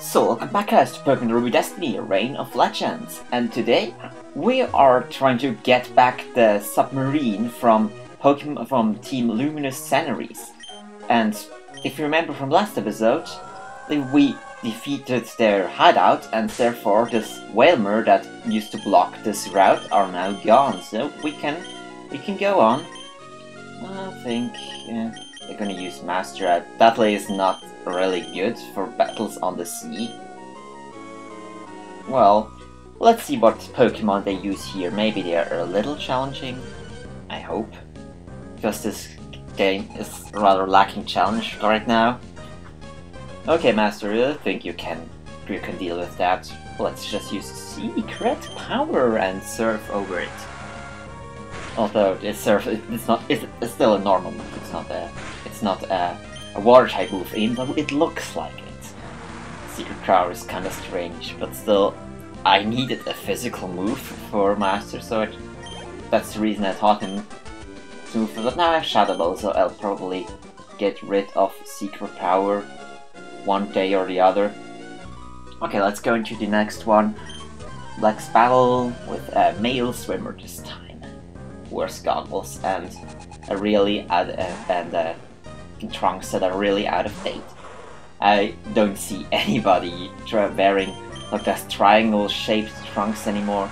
So welcome back guys to Pokemon Ruby Destiny, Reign of Legends, and today we are trying to get back the submarine from Pokemon from Team Luminous Sceneries. And if you remember from last episode, we defeated their hideout, and therefore this Whalmer that used to block this route are now gone. So we can go on. I think they're gonna use Master. That way is not really good for battles on the sea. Well, let's see what Pokemon they use here. Maybe they are a little challenging. I hope, because this game is rather lacking challenge right now. Okay, Master, I think you can deal with that. Let's just use Secret Power and surf over it. Although it's still a normal move. It's not a water type move, even though it looks like it. Secret Power is kind of strange, but still, I needed a physical move for Master, so that's the reason I taught him to move. But now I have Shadow Ball, so I'll probably get rid of Secret Power one day or the other. Okay, let's go into the next one. Let's battle with a male swimmer this time. Wears goggles and trunks that are really out of date. I don't see anybody wearing like those triangle-shaped trunks anymore.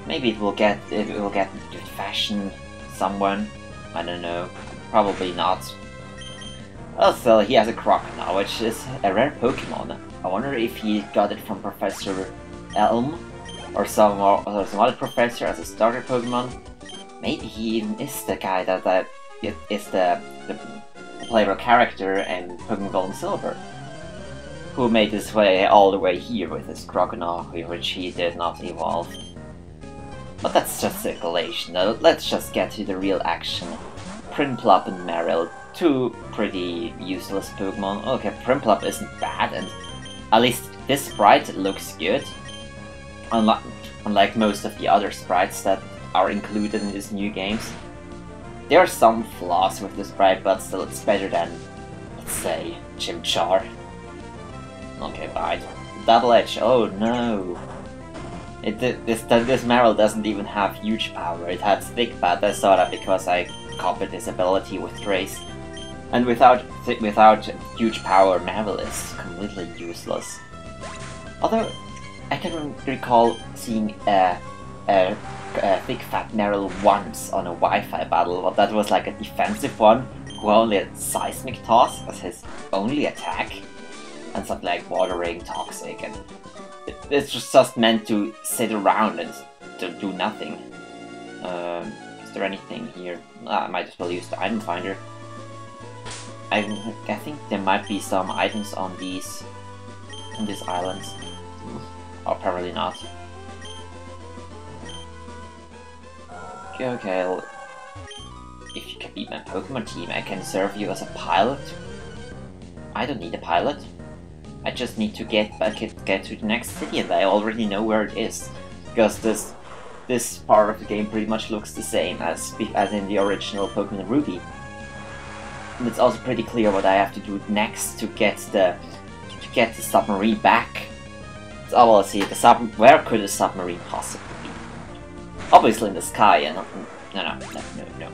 Maybe it will get into fashion. Someone, I don't know. Probably not. Also, he has a Crocodile, which is a rare Pokemon. I wonder if he got it from Professor Elm or some other professor as a starter Pokemon. Maybe he even is the guy that is the playable character in Pokemon Gold and Silver, who made his way all the way here with his Crocodile, which he did not evolve. But that's just speculation. Let's just get to the real action. Prinplup and Marill, two pretty useless Pokemon. Okay, Prinplup isn't bad, and at least this sprite looks good. Unlike most of the other sprites that are included in these new games. There are some flaws with the sprite, but still it's better than, let's say, Chimchar. Okay, bye. Double Edge, oh no! This Marill doesn't even have huge power, it had Thick Bat. I saw that because I copied his ability with Trace. And without huge power, Marill is completely useless. Although, I can recall seeing a Thick Fat Marill once on a Wi-Fi battle, but that was like a defensive one, who only had Seismic Toss as his only attack, and something like Water Ring, Toxic, and it's just meant to sit around and to do nothing. Is there anything here? I might as well use the item finder. I think there might be some items on these islands. Or apparently not. Okay, well, if you can beat my Pokemon team, I can serve you as a pilot. I don't need a pilot. I just need to get to the next city, and I already know where it is, because this part of the game pretty much looks the same as in the original Pokemon Ruby. And it's also pretty clear what I have to do next to get the submarine back. So, well, see, where could a submarine possibly be? Obviously in the sky, and no.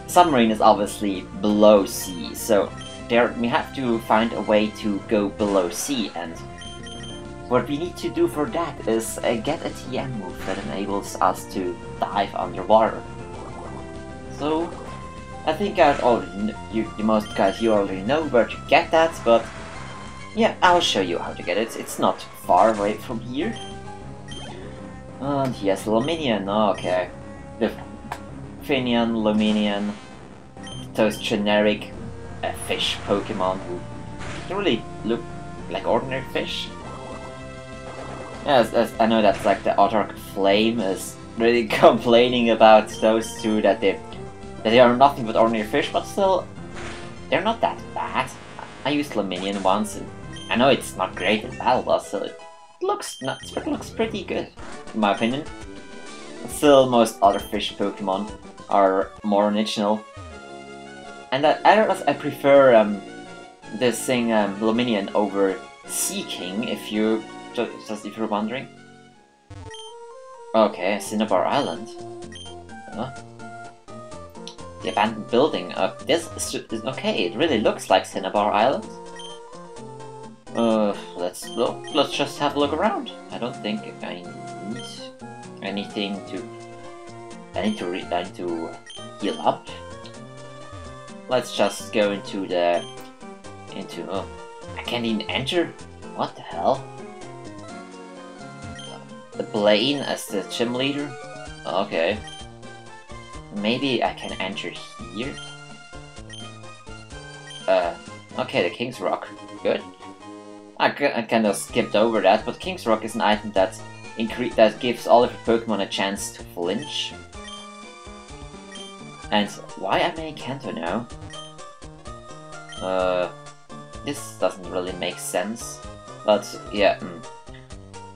Submarine is obviously below sea, so we have to find a way to go below sea, and what we need to do for that is get a TM move that enables us to dive underwater. So, I think most guys, you already know where to get that, but yeah, I'll show you how to get it. It's not far away from here. And yes, Luminion, okay. The Finian, Luminion, those generic fish Pokemon who don't really look like ordinary fish. Yes, I know that like the Autark Flame is really complaining about those two, that they are nothing but ordinary fish, but still, they're not that bad. I used Luminion once, and I know it's not great in battle, but still it looks pretty good, in my opinion. Still, most other fish Pokemon are more original. And I prefer this thing Luminion over Sea King, if you just if you're wondering. Okay, Cinnabar Island. The abandoned building. This is okay. It really looks like Cinnabar Island. Let's look. Let's just have a look around. I don't think I need anything to. I need to heal up. Let's just go into the. Oh, I can't even enter. What the hell? The Blaine as the gym leader. Okay. Maybe I can enter here. Okay, the King's Rock. Good. I kind of skipped over that, but King's Rock is an item that gives all of your Pokemon a chance to flinch. And why am I in Kanto now? This doesn't really make sense. But yeah,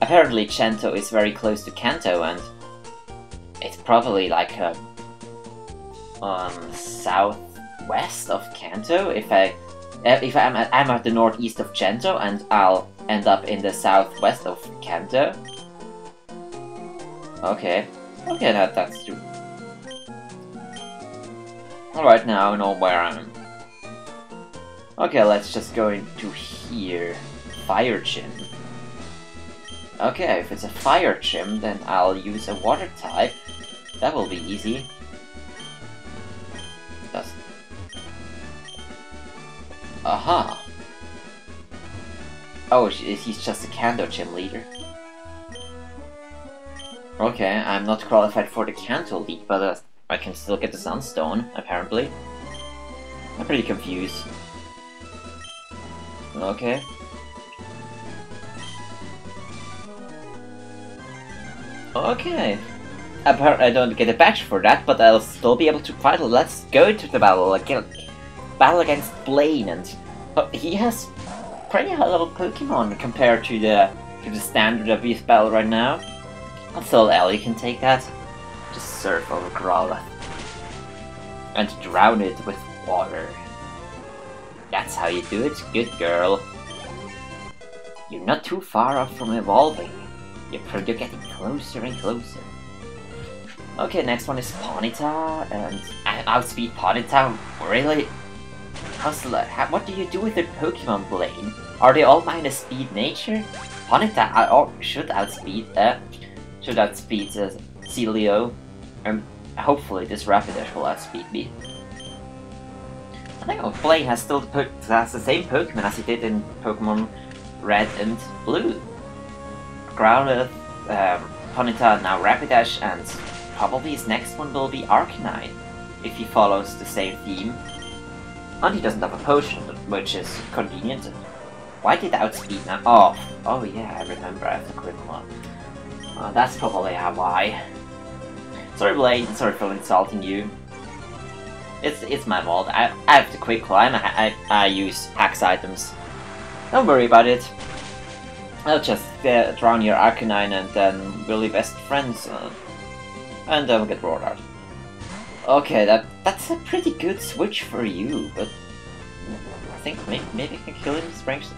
apparently Kanto is very close to Kanto, and it's probably like southwest of Kanto. If I'm at the northeast of Kanto, and I'll end up in the southwest of Kanto. Okay, that's true. Alright, now I know where I am. Okay, let's just go into here. Fire Gym. Okay, if it's a Fire Gym, then I'll use a Water type. That will be easy. Aha! Oh, he's just a Kanto Gym leader. Okay, I'm not qualified for the Kanto League, but I can still get the Sunstone, apparently. I'm pretty confused. Okay. Okay. Apparently I don't get a badge for that, but I'll still be able to fight. Let's go into the battle again. Battle against Blaine, and he has pretty high level Pokemon compared to the standard that we battle right now. So Ellie can take that. Just surf over Growlithe and drown it with water. That's how you do it, good girl. You're not too far off from evolving. You're getting closer and closer. Okay, next one is Ponyta, and I outspeed Ponyta. Really? What do you do with the Pokemon, Blaine? Are they all minus speed nature? Ponyta should outspeed Celio, and hopefully this Rapidash will outspeed me. I think Blaine has the same Pokemon as he did in Pokemon Red and Blue. Growlithe, Ponyta, now Rapidash, and probably his next one will be Arcanine, if he follows the same theme. And he doesn't have a potion, which is convenient. Why did outspeed now? Oh yeah, I remember I have the quick one. That's probably why. Sorry Blaine, sorry for insulting you. It's my fault. I have the quick climb. I use hacks items. Don't worry about it. I'll just drown your Arcanine, and then we'll be best friends. And then we'll get roared out. Okay, that's a pretty good switch for you, but I think maybe I can kill him. Springs.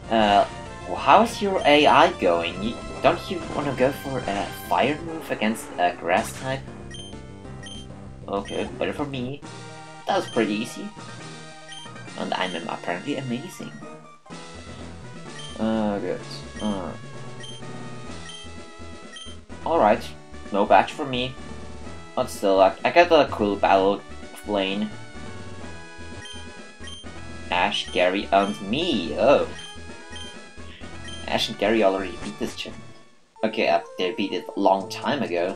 How's your AI going? Don't you want to go for a fire move against a grass type? Okay, better for me. That was pretty easy. And I'm apparently amazing. Good. Alright, no badge for me. But still, I got a cool battle Blaine. Ash, Gary, and me. Oh. Ash and Gary already beat this gym. Okay, they beat it a long time ago.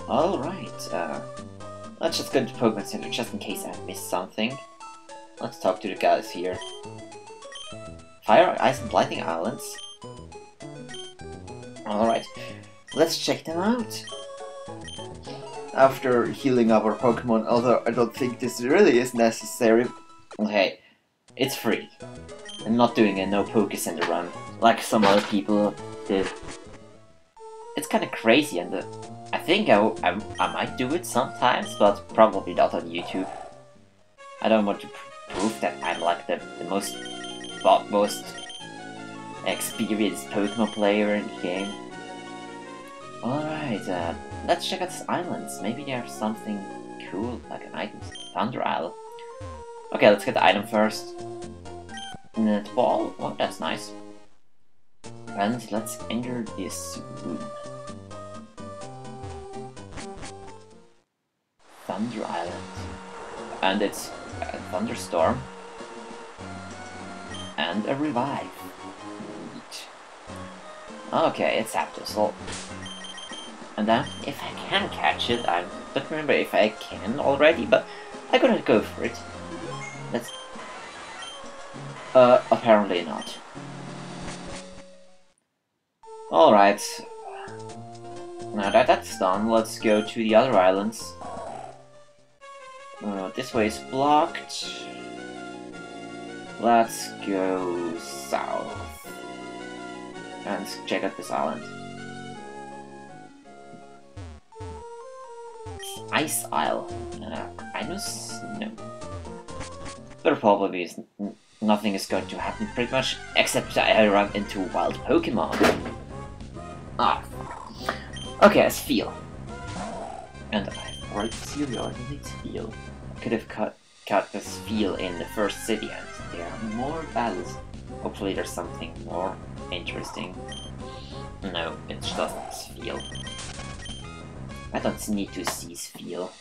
Alright, let's just go to Pokemon Center just in case I missed something. Let's talk to the guys here. Fire, Ice, and Lightning Islands. Alright, let's check them out. After healing up our Pokemon, although I don't think this really is necessary. Okay, it's free. I'm not doing a no Poke Center run like some other people did. It's kind of crazy, and I think I might do it sometimes, but probably not on YouTube. I don't want to prove that I'm like the most experienced Pokemon player in the game. Alright, let's check out these islands. Maybe there's something cool, like an item. Thunder Isle. Okay, let's get the item first. Net ball. Oh, that's nice. And let's enter this room. Thunder Island. And it's a thunderstorm. And a revive. Neat. Okay, it's Aptosol. And then, if I can catch it, I don't remember if I can already, but I'm gonna go for it. Let's... apparently not. Alright. Now that that's done, let's go to the other islands. This way is blocked. Let's go south. And check out this island. Ice Isle. Items? No. There probably is nothing is going to happen pretty much, except that I run into wild Pokemon. Ah. Okay, let's feel. And I've already seriously feel. I could have cut this feel in the first city, and there are more battles. Hopefully there's something more interesting. No, it's just feel. I don't need to see feel.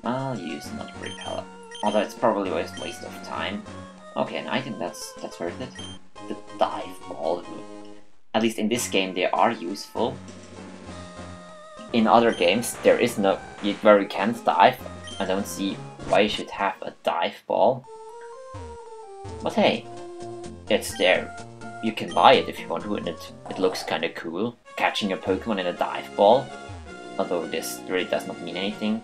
I'll use not repel. Although it's probably a waste of time. Okay, an item that's worth it. The dive ball. At least in this game they are useful. In other games there is no where you can't dive. I don't see why you should have a dive ball. But hey, it's there. You can buy it if you want to, and it looks kinda cool. Catching a Pokemon in a dive ball. Although this really does not mean anything.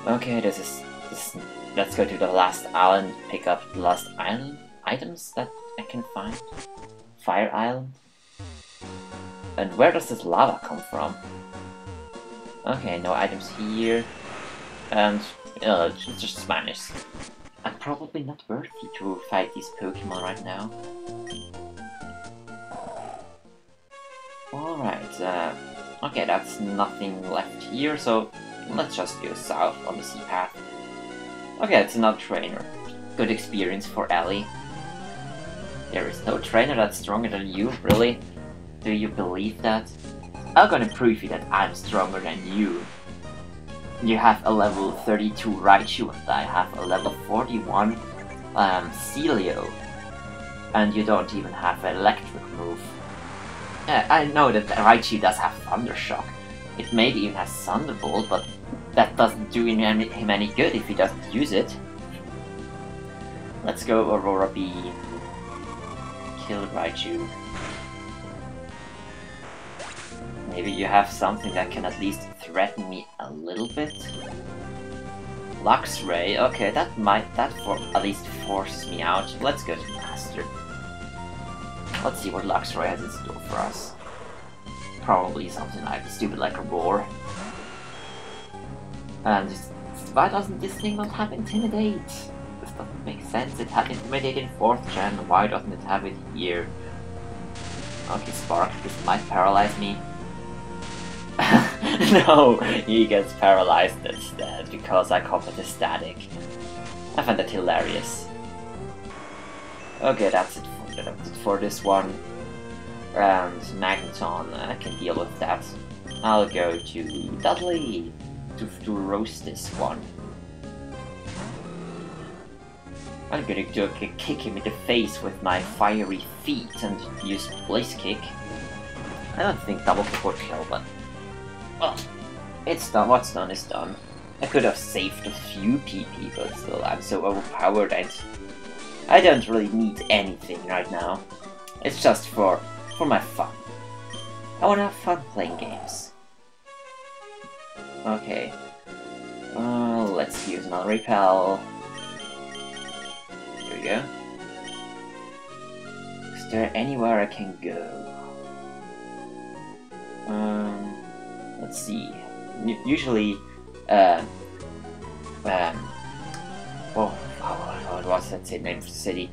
Okay, let's go to the last island, pick up the last island items that I can find. Fire Island. And where does this lava come from? Okay, no items here. And it's just Spanish. I'm probably not worthy to fight these Pokemon right now. Alright, okay, that's nothing left here, so let's just go south on the sea path. Okay, it's another trainer. Good experience for Ellie. There is no trainer that's stronger than you, really? Do you believe that? I'm gonna prove you that I'm stronger than you. You have a level 32 Raichu and I have a level 41 Celio. And you don't even have an electric move. I know that Raichu does have Thunder Shock. It maybe even has Thunderbolt, but that doesn't do him any good if he doesn't use it. Let's go Aurora Bee. Kill Raichu. Maybe you have something that can at least threaten me a little bit. Luxray, okay, that at least forces me out. Let's go to Master. Let's see what Luxray has in store for us. Probably something like stupid like a roar. And why doesn't this thing not have Intimidate? This doesn't make sense. It had Intimidate in 4th gen, why doesn't it have it here? Okay, Spark, this might paralyze me. No, he gets paralyzed instead because I caught it static. I find that hilarious. Okay, that's it for this one. And Magneton, I can deal with that. I'll go to Dudley to roast this one. I'm gonna kick him in the face with my fiery feet and use Blaze Kick. I don't think double kick would kill, but well, it's done. What's done is done. I could have saved a few PP, but still, I'm so overpowered and I don't really need anything right now. It's just for my fun. I wanna have fun playing games. Okay. Let's use another repel. Here we go. Is there anywhere I can go? Let's see. Usually, well, what's that name for the city?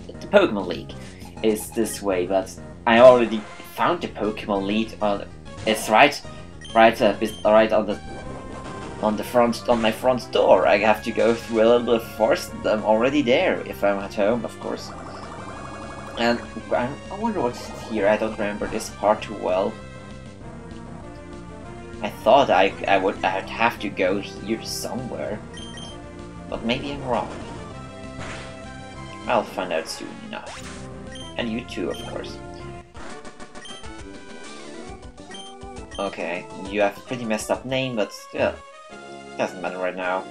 The Pokemon League is this way, but I already found the Pokemon League on. It's right on my front door. I have to go through a little bit of forest. I'm already there if I'm at home, of course. And I wonder what's here. I don't remember this part too well. I thought I'd have to go here somewhere, but maybe I'm wrong. I'll find out soon enough. And you too, of course. Okay, you have a pretty messed up name, but still, doesn't matter right now.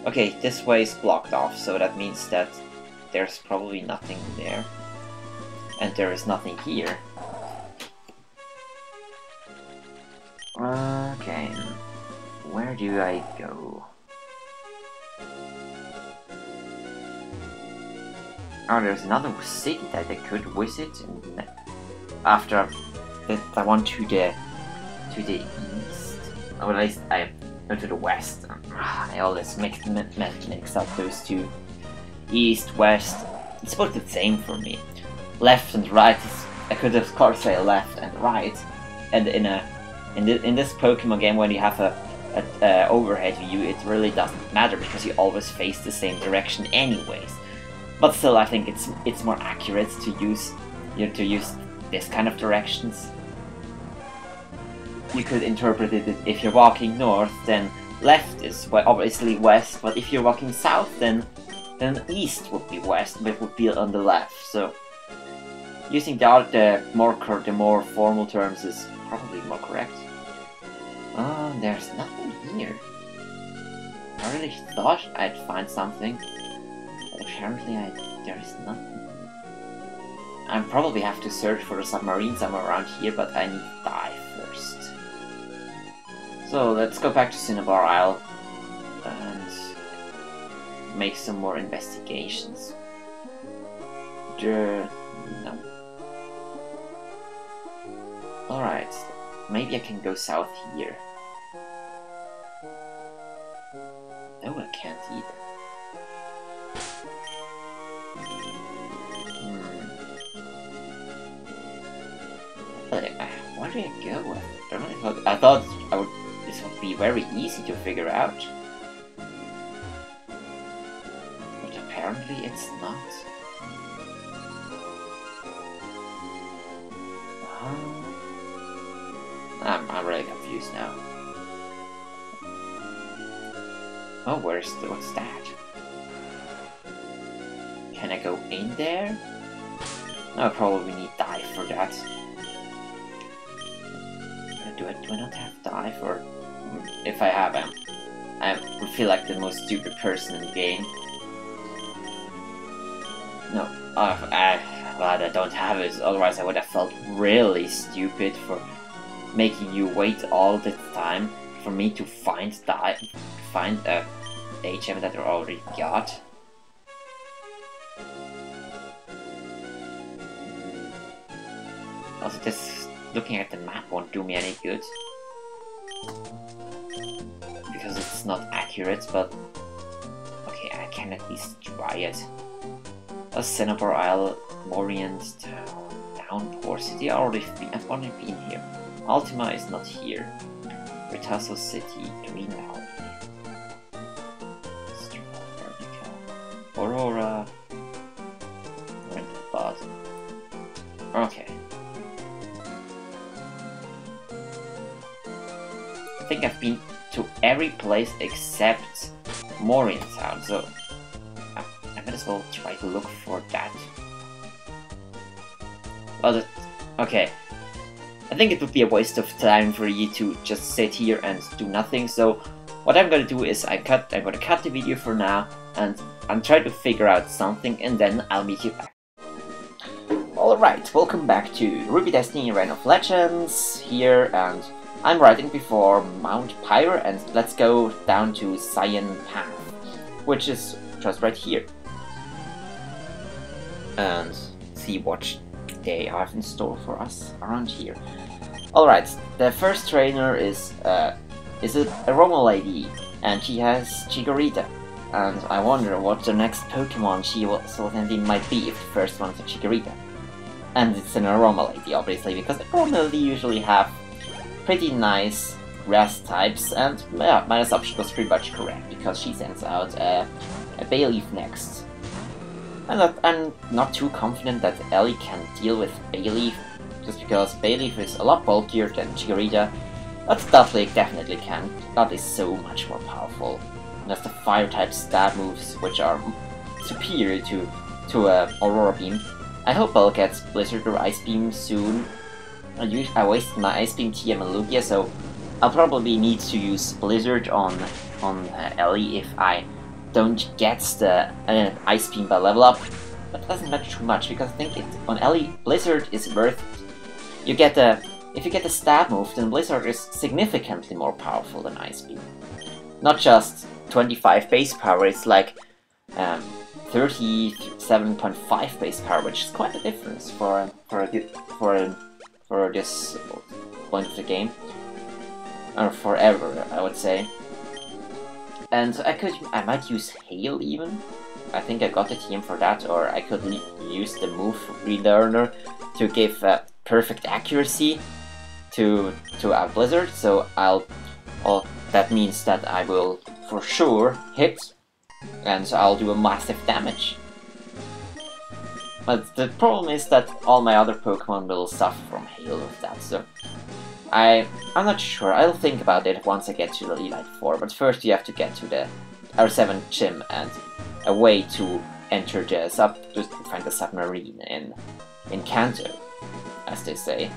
Okay, this way is blocked off, so that means that there's probably nothing there. And there is nothing here. Okay, where do I go? Oh, there's another city that I could visit, and after I want to the east, or at least I go to the west. I always mix up those two, east, west. It's both the same for me. Left and right I could of course say left and right, and in this Pokemon game, when you have a overhead view, it really doesn't matter because you always face the same direction anyways. But still, I think it's more accurate to use this kind of directions. You could interpret it that if you're walking north, then left is obviously west, but if you're walking south, then east would be west, but it would be on the left. So using the more formal terms is probably more correct. Oh, there's nothing here. I really thought I'd find something, but apparently there is nothing. I probably have to search for a submarine somewhere around here, but I need to die first. So let's go back to Cinnabar Isle and make some more investigations. No. Alright, maybe I can go south here. No, I can't either. Where do I go? I thought this would be very easy to figure out. But apparently it's not. I'm really confused now. Oh, what's that? Can I go in there? No, I probably need dye for that. Do I not have dye for? If I have, I feel like the most stupid person in the game. No, glad I don't have it. Otherwise, I would have felt really stupid for making you wait all this time for me to find a HM that I already got. Also, this looking at the map won't do me any good because it's not accurate. But okay, I can at least try it. A Cinnabar Isle, Morient Town, Downpour City. I've already been here. Ultima is not here. Retasso City, Green Valley, Aurora, Bud. Okay. I think I've been to every place except Morient Town, so I might as well try to look for that. Well, okay. I think it would be a waste of time for you to just sit here and do nothing, so what I'm gonna do is I'm gonna cut the video for now, and I'm trying to figure out something, and then I'll meet you back. Alright, welcome back to Ruby Destiny Reign of Legends here, and I'm riding before Mount Pyre, and let's go down to Cyan Path, which is just right here. And see what they have in store for us around here. Alright, the first trainer is a Romo lady, and she has Chigorita. And I wonder what the next Pokemon she will might be if the first one is a Chikorita. And it's an Aroma Lady, obviously, because Aroma Lady usually have pretty nice grass types, and yeah, my assumption was pretty much correct, because she sends out a Bayleaf next. I'm not too confident that Ellie can deal with Bayleaf, just because Bayleaf is a lot bulkier than Chikorita, but Stuffleak definitely can. That is so much more powerful. And that's the Fire-type stab moves, which are superior to Aurora Beam. I hope I'll get Blizzard or Ice Beam soon. I wasted my Ice Beam TM on Lugia, so I'll probably need to use Blizzard on Ellie if I don't get the Ice Beam by level up. But it doesn't matter too much, because I think on Ellie, Blizzard is worth it. If you get the stab move, then Blizzard is significantly more powerful than Ice Beam. Not just 25 base power, it's like 37.5 base power, which is quite a difference for this point of the game, or forever, I would say. And I might use Hail even. I think I got the TM for that, or I could use the move relearner to give perfect accuracy to our Blizzard. So that means that I will for sure hit, and I'll do a massive damage. But the problem is that all my other Pokemon will suffer from Hail with that, so I'm not sure. I'll think about it once I get to the Elite 4, but first you have to get to the R7 gym and a way to enter to find the submarine in Kanto, as they say.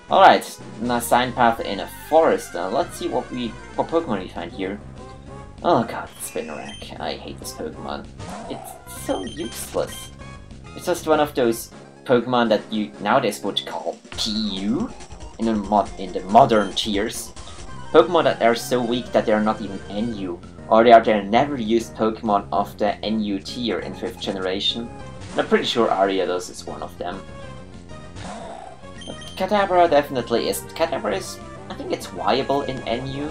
Alright, now sign path in a forest. Let's see what Pokemon we find here. Oh god, Spinarak. I hate this Pokemon. It's so useless. It's just one of those Pokemon that you nowadays would call PU in the modern tiers. Pokemon that are so weak that they are not even NU, or they are the never used Pokemon of the NU tier in 5th generation. And I'm pretty sure Ariados is one of them. Kadabra definitely is. Kadabra is, I think it's viable in NU.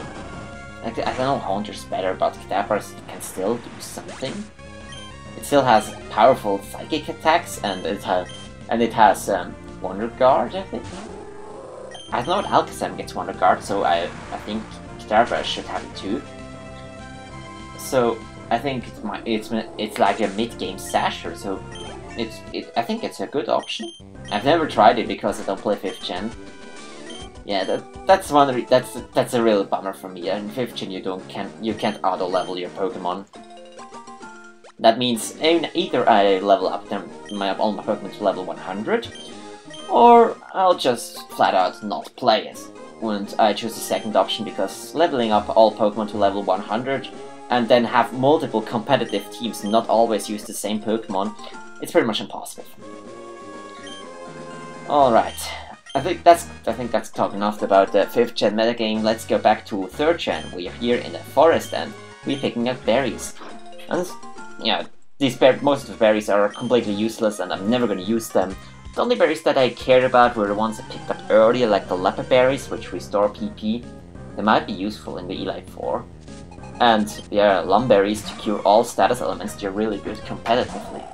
I don't know Haunter's better, but Kadabra can still do something. It still has powerful psychic attacks, and it has Wonder Guard, I think. I know Alakazam gets Wonder Guard, so I think Kadabra should have it too. So I think it's like a mid-game Sasher, so I think it's a good option. I've never tried it because I don't play 5th gen. Yeah, that's a real bummer for me. In 5th gen you can't auto level your Pokemon. That means either I level up all my Pokemon to level 100, or I'll just flat out not play it. And I choose the second option, because leveling up all Pokemon to level 100 and then have multiple competitive teams and not always use the same Pokemon, it's pretty much impossible. Alright, I think that's talking enough about the 5th gen metagame. Let's go back to 3rd gen. We are here in the forest and we're picking up berries. And yeah, most of the berries are completely useless and I'm never going to use them. The only berries that I cared about were the ones I picked up earlier, like the leopard berries, which restore PP. They might be useful in the Elite 4. And yeah, lumberries to cure all status elements. They're really good competitively.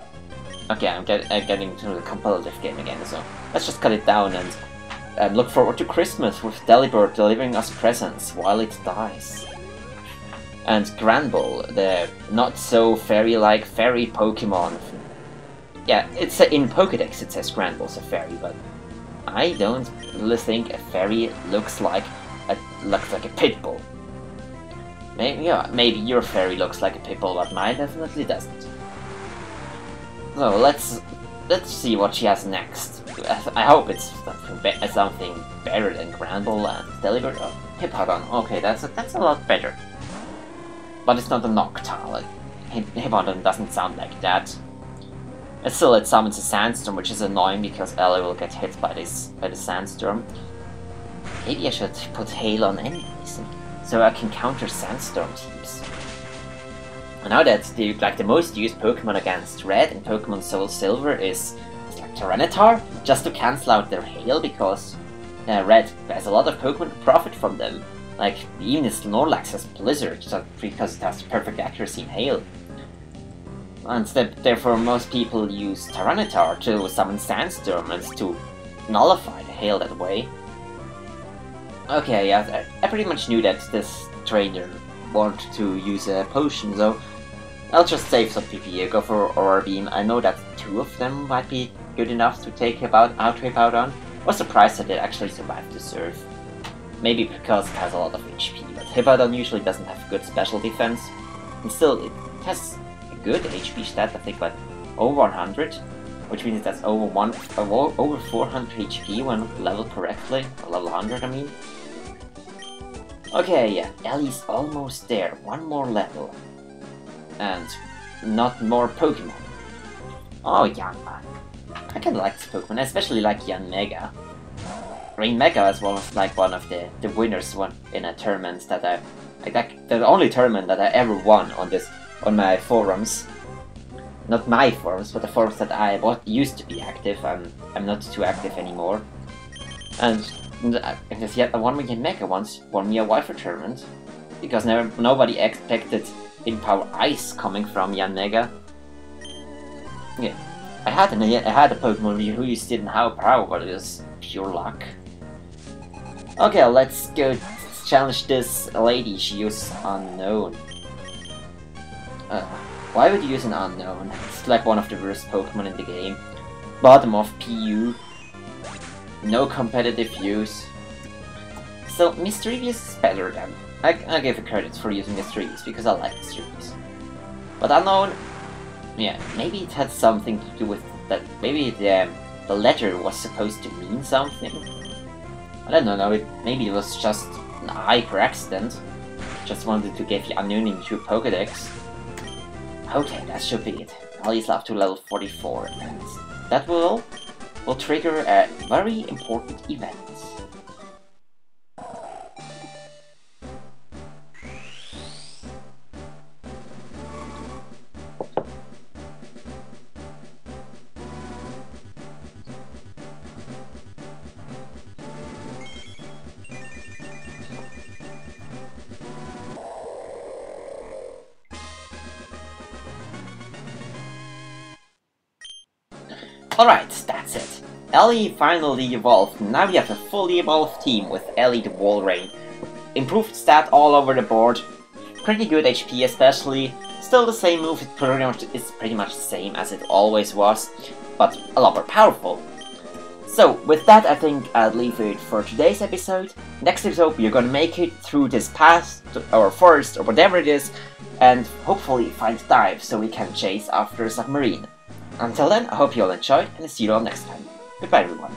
Okay, I'm getting to the competitive game again, so let's just cut it down and look forward to Christmas with Delibird delivering us presents while it dies. And Granbull, the not-so-fairy-like fairy Pokemon. Yeah, in Pokédex it says Granbull's a fairy, but I don't really think a fairy looks like a pitbull. Maybe your fairy looks like a pitbull, but mine definitely doesn't. So let's see what she has next. I hope it's something better than Granbull and Delibird. Oh, Hippowdon. Okay, that's a lot better. But it's not a Noctowl. Hippowdon doesn't sound like that. Still, it summons a Sandstorm, which is annoying because Ellie will get hit by the Sandstorm. Maybe I should put Hail on enemies, so I can counter Sandstorm teams. And now that the most used Pokemon against Red in Pokemon Soul Silver is like Tyranitar, just to cancel out their Hail, because Red has a lot of Pokemon to profit from them. Like, even the Snorlax has Blizzard, just because it has perfect accuracy in Hail. And therefore most people use Tyranitar to summon Sandstorm and to nullify the Hail that way. Okay, yeah, I pretty much knew that this trainer wanted to use a potion, so I'll just save some PP, go for Aurora Beam. I know that 2 of them might be good enough to take out Hippowdon. I was surprised that it actually survived the Surf. Maybe because it has a lot of HP, but Hippowdon usually doesn't have good special defense. And still, it has a good HP stat, I think like over 100, which means that's over 400 HP when leveled correctly, or level 100 I mean. Okay, yeah, Ellie's almost there, 1 more level. And not more Pokemon. Oh, Yanma. I kinda like this Pokemon, I especially like Yanmega. Rain Mega is like one of the winners in a tournament that the only tournament that I ever won on my forums. Not my forums, but the forums that I used to be active. I'm not too active anymore. And yet I won Rain Mega once, won me a Wi-Fi tournament. Because nobody expected in Power Ice coming from Yanmega. Yeah. I had a Pokemon who used it in Power, but it was pure luck. Okay, let's go challenge this lady. She uses Unknown. Why would you use an Unknown? It's like one of the worst Pokemon in the game. Bottom of PU. No competitive use. So Mischievous is better than. I give her credit for using Mischievous because I like Mischievous. But Unknown, yeah, maybe it had something to do with that. Maybe the letter was supposed to mean something. I don't know, maybe it was just an hyper accident. Just wanted to get the Unknown into a Pokedex. Okay, that should be it. Ellie's up to level 44, and that will trigger a very important event. Alright, that's it. Ellie finally evolved. Now we have a fully evolved team with Ellie the Walrein. Improved stat all over the board. Pretty good HP especially. Still the same move, it's pretty much the same as it always was, but a lot more powerful. So, with that I think I'll leave it for today's episode. Next episode we're gonna make it through this path, or forest, or whatever it is, and hopefully find dive so we can chase after a submarine. Until then, I hope you all enjoyed, and see you all next time. Goodbye everyone.